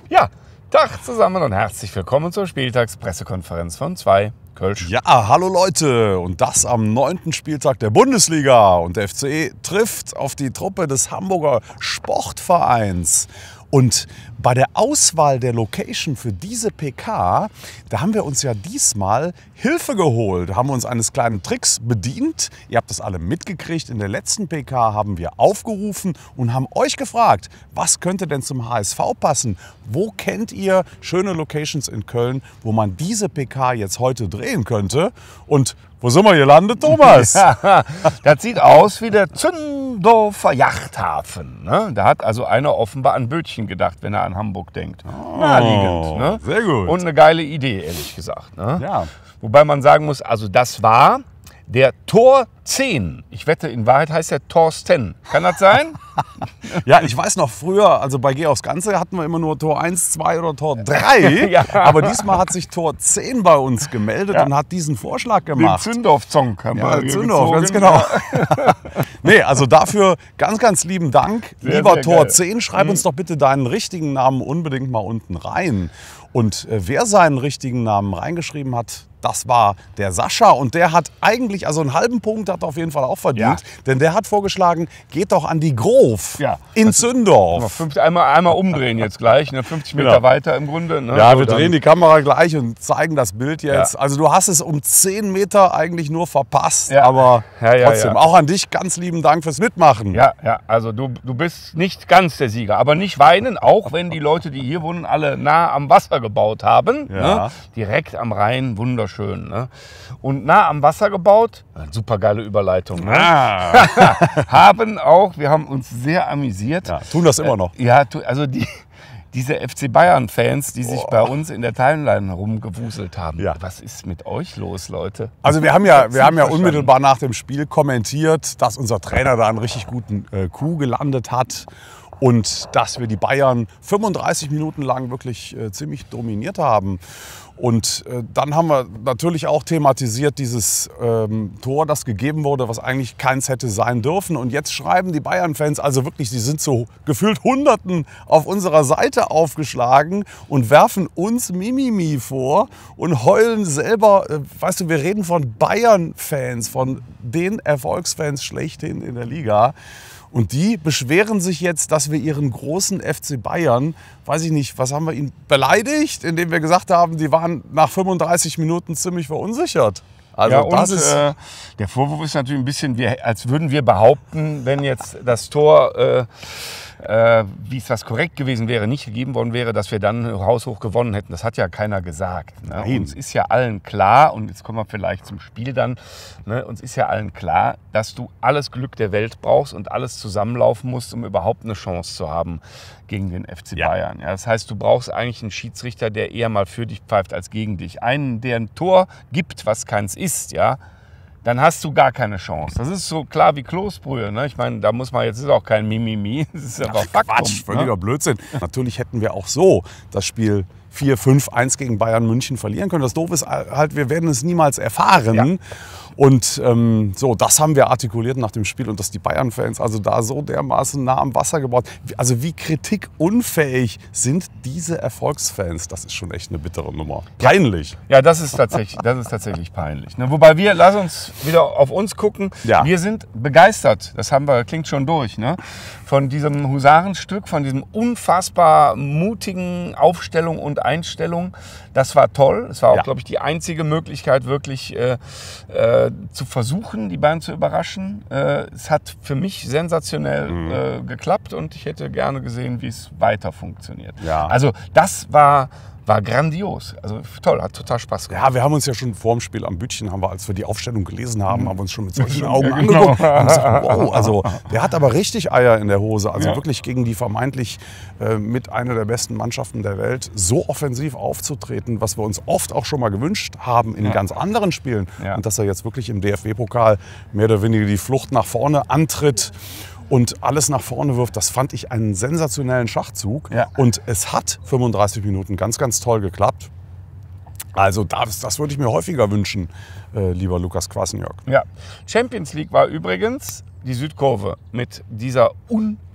Ja, Tag zusammen und herzlich willkommen zur Spieltagspressekonferenz von 2 Kölsch. Ja, hallo Leute, und das am 9. Spieltag der Bundesliga. Und der FCE trifft auf die Truppe des Hamburger Sportvereins. Und bei der Auswahl der Location für diese PK, da haben wir uns ja diesmal Hilfe geholt, haben wir uns eines kleinen Tricks bedient. Ihr habt das alle mitgekriegt. In der letzten PK haben wir aufgerufen und haben euch gefragt, was könnte denn zum HSV passen? Wo kennt ihr schöne Locations in Köln, wo man diese PK jetzt heute drehen könnte? Und wo sind wir gelandet, Thomas? Ja, das sieht aus wie der Zündorfer Yachthafen. Ne? Da hat also einer offenbar an Bötchen gedacht, wenn er an Hamburg denkt. Naheliegend. Ne? Sehr gut. Und eine geile Idee, ehrlich gesagt. Ne? Ja. Wobei man sagen muss, also das war der Tor 10. Ich wette, in Wahrheit heißt der Torsten. Kann das sein? Ja, ich weiß noch früher, also bei Geh aufs Ganze hatten wir immer nur Tor 1, 2 oder Tor 3. Ja. Aber diesmal hat sich Tor 10 bei uns gemeldet und hat diesen Vorschlag gemacht. Den Zündorf-Zong haben wir hier Zündorf, ganz gezogen. genau. Nee, also dafür ganz, ganz lieben Dank. Sehr, Lieber sehr Tor geil. 10, schreib uns doch bitte deinen richtigen Namen unbedingt mal unten rein. Und wer seinen richtigen Namen reingeschrieben hat, das war der Sascha. Und der hat eigentlich, also einen halben Punkt hat er auf jeden Fall auch verdient. Ja. Denn der hat vorgeschlagen, geht doch an die Grof Ja. in Zündorf. Einmal umdrehen jetzt gleich, ne? 50 Meter Genau. weiter im Grunde. Ne? Ja, So, wir dann- drehen die Kamera gleich und zeigen das Bild jetzt. Ja. Also du hast es um 10 Meter eigentlich nur verpasst. Ja. Aber Ja, trotzdem, ja. auch an dich ganz lieben Dank fürs Mitmachen. Ja, also du bist nicht ganz der Sieger, aber nicht weinen, auch wenn die Leute, die hier wohnen, alle nah am Wasser gebaut haben. Ja. Ne? Direkt am Rhein, wunderschön. Ne? Und nah am Wasser gebaut, super geile Überleitung, ne? Ah. haben auch, wir haben uns sehr amüsiert. Ja, tun das immer noch. Ja, also diese FC Bayern-Fans, die sich bei uns in der Timeline rumgewuselt haben. Ja. Was ist mit euch los, Leute? Also wir haben ja verstanden. unmittelbar nach dem Spiel kommentiert, dass unser Trainer da einen richtig guten Coup gelandet hat und dass wir die Bayern 35 Minuten lang wirklich ziemlich dominiert haben. Und dann haben wir natürlich auch thematisiert dieses Tor, das gegeben wurde, was eigentlich keins hätte sein dürfen. Und jetzt schreiben die Bayern-Fans, also wirklich, sie sind so gefühlt Hunderten auf unserer Seite aufgeschlagen und werfen uns Mimimi vor und heulen selber. Weißt du, wir reden von Bayern-Fans, von den Erfolgsfans schlechthin in der Liga. Und die beschweren sich jetzt, dass wir ihren großen FC Bayern, weiß ich nicht, was haben wir ihnen beleidigt, indem wir gesagt haben, die waren nach 35 Minuten ziemlich verunsichert. Also Ja, und das ist der Vorwurf ist natürlich ein bisschen, als würden wir behaupten, wenn jetzt das Tor, wie es das korrekt gewesen wäre, nicht gegeben worden wäre, dass wir dann haushoch gewonnen hätten. Das hat ja keiner gesagt. Ne? Nein. Uns ist ja allen klar, und jetzt kommen wir vielleicht zum Spiel dann, ne? Uns ist ja allen klar, dass du alles Glück der Welt brauchst und alles zusammenlaufen musst, um überhaupt eine Chance zu haben gegen den FC Ja. Bayern. Ja, das heißt, du brauchst eigentlich einen Schiedsrichter, der eher mal für dich pfeift als gegen dich. Einen, der ein Tor gibt, was keins ist, ja, dann hast du gar keine Chance. Das ist so klar wie Kloßbrühe. Ne? Ich meine, da muss man jetzt, ist auch kein Mimimi, das ist einfach Faktum. Quatsch, völliger Ne? Blödsinn. Natürlich hätten wir auch so das Spiel 4-5-1 gegen Bayern München verlieren können. Das Doofe ist halt, wir werden es niemals erfahren. Ja. Und so, das haben wir artikuliert nach dem Spiel und dass die Bayern-Fans also da so dermaßen nah am Wasser gebaut. Also wie kritikunfähig sind diese Erfolgsfans? Das ist schon echt eine bittere Nummer. Peinlich. Ja, das ist tatsächlich peinlich. Ne? Wobei lass uns wieder auf uns gucken. Ja. Wir sind begeistert, klingt schon durch, ne? Von diesem Husarenstück, von diesem unfassbar mutigen Aufstellung und Einstellung. Das war toll. Es war auch, Ja. glaube ich, die einzige Möglichkeit, wirklich zu versuchen, die Bayern zu überraschen. Es hat für mich sensationell geklappt und ich hätte gerne gesehen, wie es weiter funktioniert. Ja. Also das war grandios. Also toll, hat total Spaß gemacht. Ja, wir haben uns ja schon vor dem Spiel am Bütchen, als wir die Aufstellung gelesen haben, haben wir uns schon mit solchen Augen Ja, genau. angeguckt. Haben gesagt, wow, also der hat aber richtig Eier in der Hose. Also Ja. wirklich gegen die vermeintlich mit einer der besten Mannschaften der Welt so offensiv aufzutreten, was wir uns oft auch schon mal gewünscht haben in ganz anderen Spielen. Ja. Und dass er jetzt wirklich im DFB-Pokal mehr oder weniger die Flucht nach vorne antritt und alles nach vorne wirft, das fand ich einen sensationellen Schachzug. Ja. Und es hat 35 Minuten ganz, ganz toll geklappt. Also das würde ich mir häufiger wünschen, lieber Lukas Kwasniok. Ja. Champions League war übrigens die Südkurve mit dieser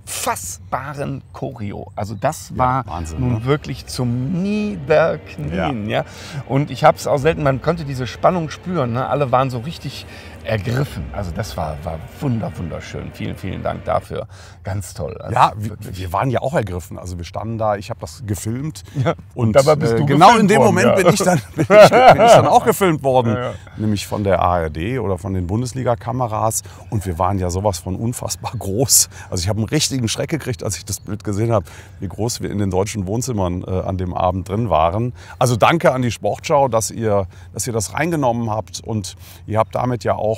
unfassbaren Choreo. Also das war Wahnsinn, nun ne? wirklich zum Niederknien. Ja. Und ich habe es auch selten, man konnte diese Spannung spüren. Ne? Alle waren so richtig ergriffen. Also das war wunderschön. Vielen, vielen Dank dafür. Ganz toll. Also Ja, wir waren ja auch ergriffen. Also wir standen da, ich habe das gefilmt. Ja, und dabei bist du genau gefilmt in dem worden, Moment ja. bin ich dann auch gefilmt worden. Ja. Nämlich von der ARD oder von den Bundesliga-Kameras. Und wir waren ja sowas von unfassbar groß. Also ich habe einen richtigen Schreck gekriegt, als ich das Bild gesehen habe, wie groß wir in den deutschen Wohnzimmern an dem Abend drin waren. Also danke an die Sportschau, dass ihr das reingenommen habt. Und ihr habt damit ja auch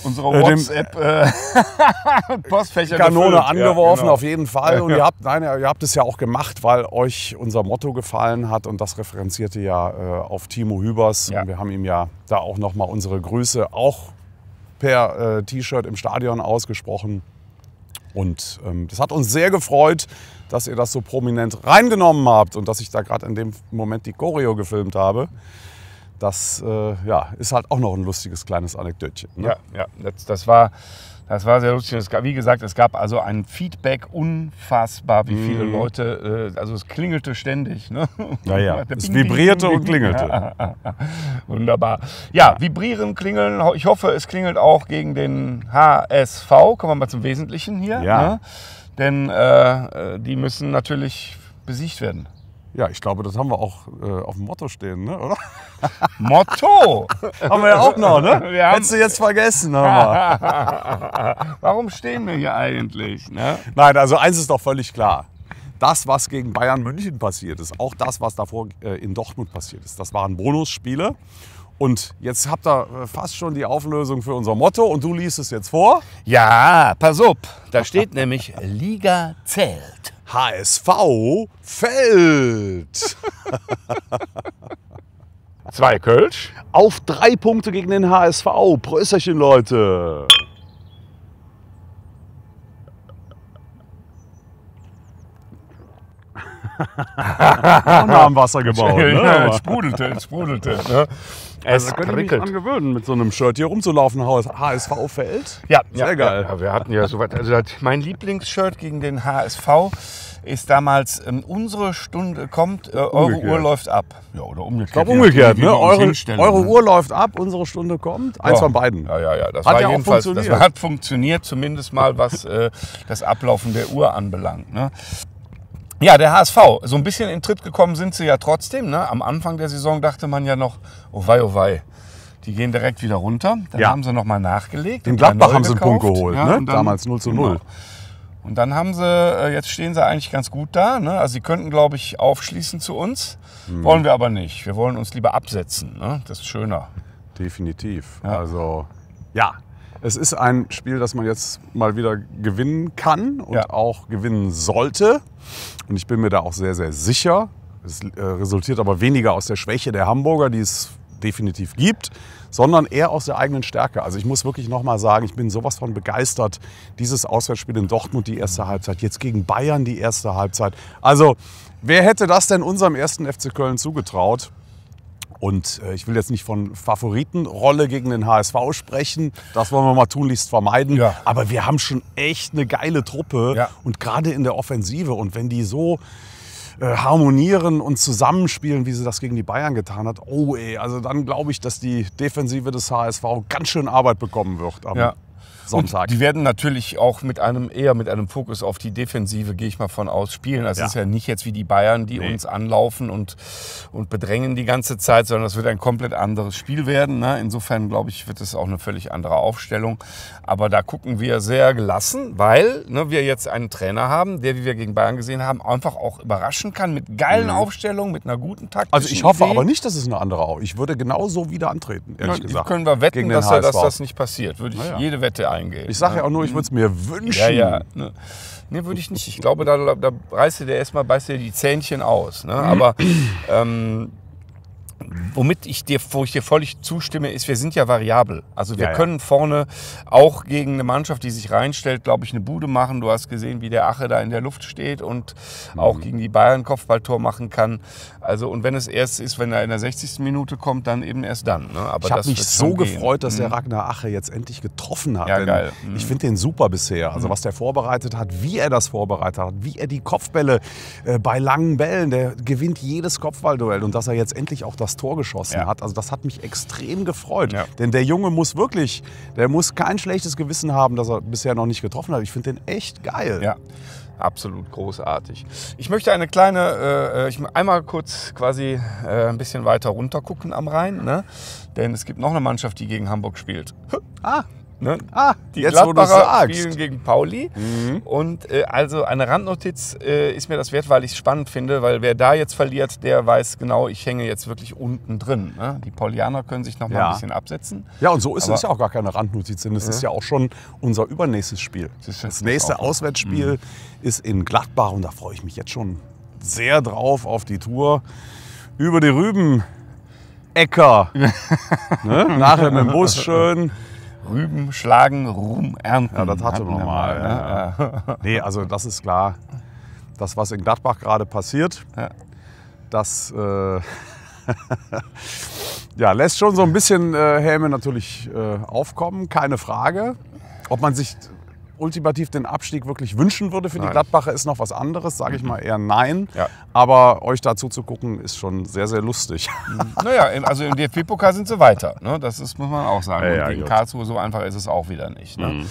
unsere WhatsApp Postfächer Kanone gefüllt. angeworfen, Ja, genau. auf jeden Fall. Und ihr habt es ja auch gemacht, weil euch unser Motto gefallen hat. Und das referenzierte ja auf Timo Hübers. Ja. Und wir haben ihm ja da auch nochmal unsere Grüße auch per T-Shirt im Stadion ausgesprochen. Und das hat uns sehr gefreut, dass ihr das so prominent reingenommen habt und dass ich da gerade in dem Moment die Choreo gefilmt habe. Das ist halt auch noch ein lustiges kleines Anekdötchen. Ne? Ja, das war sehr lustig. Wie gesagt, es gab also ein Feedback unfassbar, wie viele Leute, also es klingelte ständig. Ne? Ja. Es vibrierte und klingelte. Ja. Wunderbar. Ja, vibrieren, klingeln. Ich hoffe, es klingelt auch gegen den HSV. Kommen wir mal zum Wesentlichen hier. Ja. Ne? Denn die müssen natürlich besiegt werden. Ja, ich glaube, das haben wir auch auf dem Motto stehen, ne? Oder? Motto! Haben wir ja auch noch, ne? Wir haben- Hättest du jetzt vergessen. Aber. Warum stehen wir hier eigentlich? Ne? Nein, also eins ist doch völlig klar. Das, was gegen Bayern München passiert ist, auch das, was davor in Dortmund passiert ist, das waren Bonusspiele. Und jetzt habt ihr fast schon die Auflösung für unser Motto und du liest es jetzt vor. Ja, pass auf. Da steht nämlich Liga zählt. HSV fällt. 2 Kölsch. Auf 3 Punkte gegen den HSV. Prösterchen, Leute. Auch nah am Wasser gebaut. Ne? Ja, es sprudelte. Ne? Es Da könnte ich mich prickelt. dran gewöhnen, mit so einem Shirt hier rumzulaufen. HSV fällt. Ja, Sehr geil. Ja, wir hatten ja so was. Also mein Lieblingsshirt gegen den HSV ist damals unsere Stunde kommt, eure Umgekehrt. Uhr läuft ab. Ja, oder umgekehrt. Ich glaube je umgekehrt. nachdem, wie Ne? wir uns hinstellen, Eure ne? Uhr läuft ab, unsere Stunde kommt. Eins von beiden. Ja. Das Hat war ja auch jedenfalls, funktioniert. das hat funktioniert, zumindest mal was das Ablaufen der Uhr anbelangt. Ne? Ja, der HSV, so ein bisschen in Tritt gekommen sind sie ja trotzdem. Ne? Am Anfang der Saison dachte man ja noch, oh wei. Die gehen direkt wieder runter. Dann Ja. haben sie nochmal nachgelegt. In und Gladbach neu haben sie einen gekauft. Punkt geholt, Ja, ne? und dann- Damals 0:0. Genau. Und dann haben sie, jetzt stehen sie eigentlich ganz gut da. Ne? Also sie könnten, glaube ich, aufschließen zu uns. Wollen wir aber nicht. Wir wollen uns lieber absetzen. Ne? Das ist schöner. Definitiv. Ja. Also, ja. Es ist ein Spiel, das man jetzt mal wieder gewinnen kann und Ja. auch gewinnen sollte. Und ich bin mir da auch sehr, sehr sicher. Es resultiert aber weniger aus der Schwäche der Hamburger, die es definitiv gibt, sondern eher aus der eigenen Stärke. Also ich muss wirklich nochmal sagen, ich bin sowas von begeistert. Dieses Auswärtsspiel in Dortmund, die erste Halbzeit, jetzt gegen Bayern die erste Halbzeit. Also wer hätte das denn unserem ersten FC Köln zugetraut? Und ich will jetzt nicht von Favoritenrolle gegen den HSV sprechen. Das wollen wir mal tunlichst vermeiden. Ja. Aber wir haben schon echt eine geile Truppe. Ja. Und gerade in der Offensive. Und wenn die so harmonieren und zusammenspielen, wie sie das gegen die Bayern getan hat, also dann glaube ich, dass die Defensive des HSV ganz schön Arbeit bekommen wird am Ja. Sonntag. Und die werden natürlich auch eher mit einem Fokus auf die Defensive, gehe ich mal von aus, spielen. Das Ja. ist ja nicht jetzt wie die Bayern, die uns anlaufen und bedrängen die ganze Zeit, sondern das wird ein komplett anderes Spiel werden. Ne? Insofern, glaube ich, wird es auch eine völlig andere Aufstellung. Aber da gucken wir sehr gelassen, weil wir jetzt einen Trainer haben, der, wie wir gegen Bayern gesehen haben, einfach auch überraschen kann mit geilen Aufstellungen, mit einer guten taktischen Also ich hoffe Idee. aber nicht, dass es eine andere auch. Ich würde genauso wieder antreten, ehrlich Ja, gesagt. können wir wetten, gegen den dass HSV. das nicht passiert. Würde ich Ja. jede Wette eingehen. Ich sage ja auch nur, ich würde es mir wünschen. Ja. Ne, würde ich nicht. Ich glaube, da beißt dir die Zähnchen aus. Ne? Aber wo ich dir völlig zustimme, ist, wir sind ja variabel. Also wir Ja, ja. können vorne auch gegen eine Mannschaft, die sich reinstellt, glaube ich, eine Bude machen. Du hast gesehen, wie der Ache da in der Luft steht und auch gegen die Bayern Kopfballtor machen kann. Also und wenn es erst ist, wenn er in der 60. Minute kommt, dann eben erst dann. Ne? Aber Ich habe das mich wird so schon gehen. gefreut, dass der Ragnar Ache jetzt endlich getroffen hat. Ja, denn geil. Ich finde den super bisher. Also was der vorbereitet hat, wie er das vorbereitet hat, wie er die Kopfbälle bei langen Bällen, der gewinnt jedes Kopfballduell und dass er jetzt endlich auch das Tor geschossen hat. Also das hat mich extrem gefreut. Ja. Denn der Junge muss wirklich, der muss kein schlechtes Gewissen haben, dass er bisher noch nicht getroffen hat. Ich finde den echt geil. Ja, absolut großartig. Ich möchte eine kleine, einmal kurz quasi ein bisschen weiter runter gucken am Rhein, ne? Denn es gibt noch eine Mannschaft, die gegen Hamburg spielt. Ne? Die jetzt wo du Gladbacher sagst. spielen gegen Pauli. Und also eine Randnotiz ist mir das wert, weil ich es spannend finde, weil wer da jetzt verliert, der weiß genau, ich hänge jetzt wirklich unten drin. Ne? Die Paulianer können sich noch mal ein bisschen absetzen. Ja, und so ist Aber- es ja auch gar keine Randnotiz, denn es ist ja auch schon unser übernächstes Spiel. Das nächste auch. Auswärtsspiel ist in Gladbach und da freue ich mich jetzt schon sehr drauf auf die Tour über die Rüben. Äcker. Ne? Nachher mit dem Bus schön. Rüben schlagen, Ruhm ernten. Ja, das hatte man mal. Ne? Nee, also das ist klar. Das, was in Gladbach gerade passiert, Ja. das ja, lässt schon so ein bisschen Häme natürlich aufkommen, keine Frage. Ob man sich ultimativ den Abstieg wirklich wünschen würde für die Nein. Gladbacher, ist noch was anderes, sage ich mal eher nein. Ja. Aber euch dazu zu gucken, ist schon sehr, sehr lustig. Naja, also im DFB-Pokal sind sie weiter. Ne? Das ist, muss man auch sagen. Ja, Und gegen gut. Karlsruhe so einfach ist es auch wieder nicht. Ne?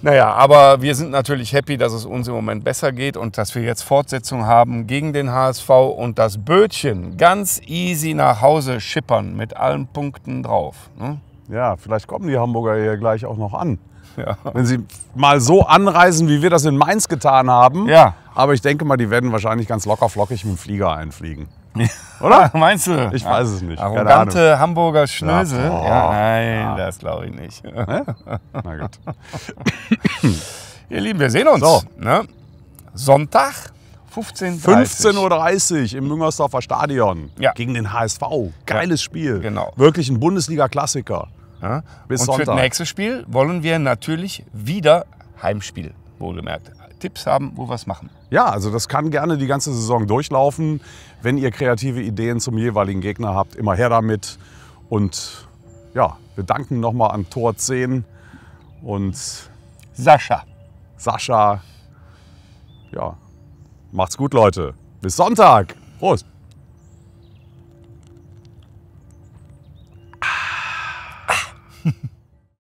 Naja, aber wir sind natürlich happy, dass es uns im Moment besser geht und dass wir jetzt Fortsetzung haben gegen den HSV und das Bötchen ganz easy nach Hause schippern mit allen Punkten drauf. Ne? Ja, vielleicht kommen die Hamburger hier gleich auch noch an. Ja. Wenn sie mal so anreisen, wie wir das in Mainz getan haben. Ja. Aber ich denke mal, die werden wahrscheinlich ganz locker flockig mit dem Flieger einfliegen. Oder? Meinst du? Ich weiß es nicht. Keine Arrogante Hamburger Schnösel? Ja, Ja, nein, das glaube ich nicht. Na gut. Ihr Lieben, wir sehen uns. So. Ne? Sonntag, 15:30 15.30 Uhr im Müngersdorfer Stadion Ja. gegen den HSV. Geiles Spiel. genau. Wirklich ein Bundesliga-Klassiker. Ja? Bis und für Sonntag. das nächste Spiel wollen wir natürlich wieder Heimspiel, wohlgemerkt. Tipps haben, wo wir es machen. Ja, also das kann gerne die ganze Saison durchlaufen. Wenn ihr kreative Ideen zum jeweiligen Gegner habt, immer her damit. Und ja, wir danken nochmal an Tor 10 und Sascha. Sascha. Ja, macht's gut, Leute. Bis Sonntag. Prost.